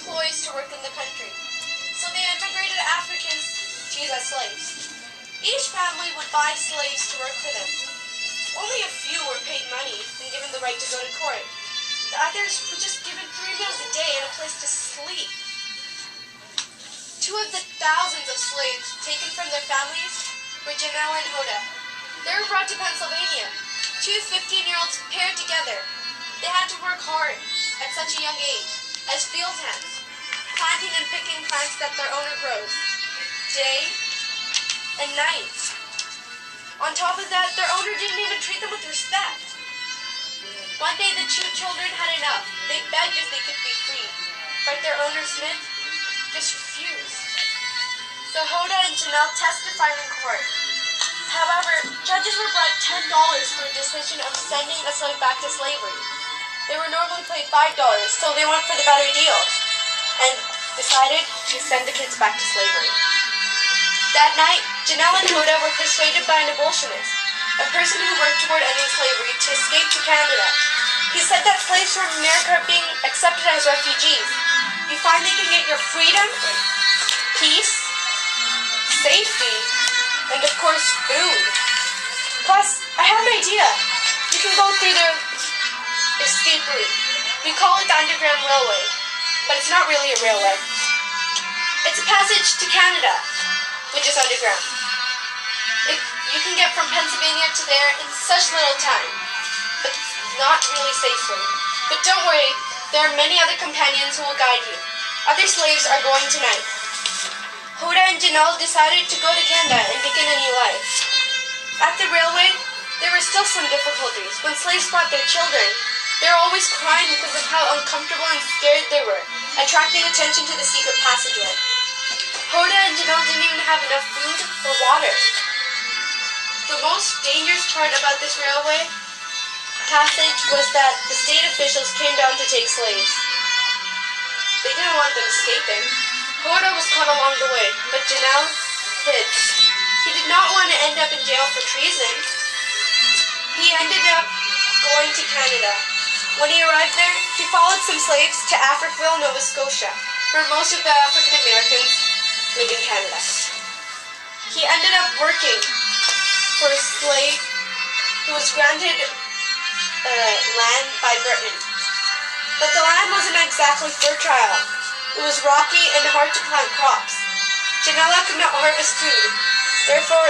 employees to work in the country. So they immigrated Africans to use as slaves. Each family would buy slaves to work for them. Only a few were paid money and given the right to go to court. The others were just given 3 meals a day and a place to sleep. 2 of the thousands of slaves taken from their families were Janelle and Hoda. They were brought to Pennsylvania. 2 15-year-olds paired together. They had to work hard at such a young age as field hands, planting and picking plants that their owner grows, day and night. On top of that, their owner didn't even treat them with respect. One day the 2 children had enough. They begged if they could be free, but their owner, Smith, just refused. So Hoda and Janelle testified in court. However, judges were brought $10 for a decision of sending a slave back to slavery. They were normally paid $5, so they went for the better deal and decided to send the kids back to slavery. That night, Janelle and Hoda were persuaded by an abolitionist, a person who worked toward ending slavery, to escape to Canada. He said that slaves from America are being accepted as refugees. You finally can get your freedom, peace, safety, and of course, food. Plus, I have an idea. You can go through the escape route. We call it the Underground Railway, but it's not really a railway. It's a passage to Canada, which is underground. You can get from Pennsylvania to there in such little time, but not really safely. But don't worry, there are many other companions who will guide you. Other slaves are going tonight. Hoda and Janelle decided to go to Canada and begin a new life. At the railway, there were still some difficulties. When slaves brought their children, they were always crying because of how uncomfortable and scared they were, attracting attention to the secret passageway. Hoda and Janelle didn't even have enough food or water. The most dangerous part about this railway passage was that the state officials came down to take slaves. They didn't want them escaping. Hoda was caught along the way, but Janelle hid. He did not want to end up in jail for treason. He ended up going to Canada. When he arrived there, he followed some slaves to Africville, Nova Scotia, where most of the African Americans live in Canada. He ended up working for a slave who was granted land by Britain. But the land wasn't exactly fertile. It was rocky and hard to plant crops. Janelle could not harvest food, therefore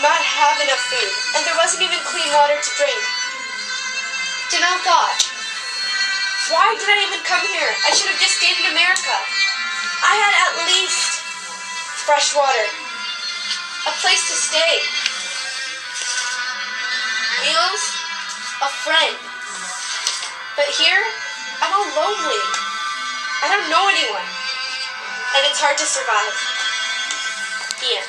not have enough food, and there wasn't even clean water to drink. Janelle thought, why did I even come here? I should have just stayed in America. I had at least fresh water, a place to stay, meals, a friend. But here, I'm all lonely. I don't know anyone, and it's hard to survive. The end.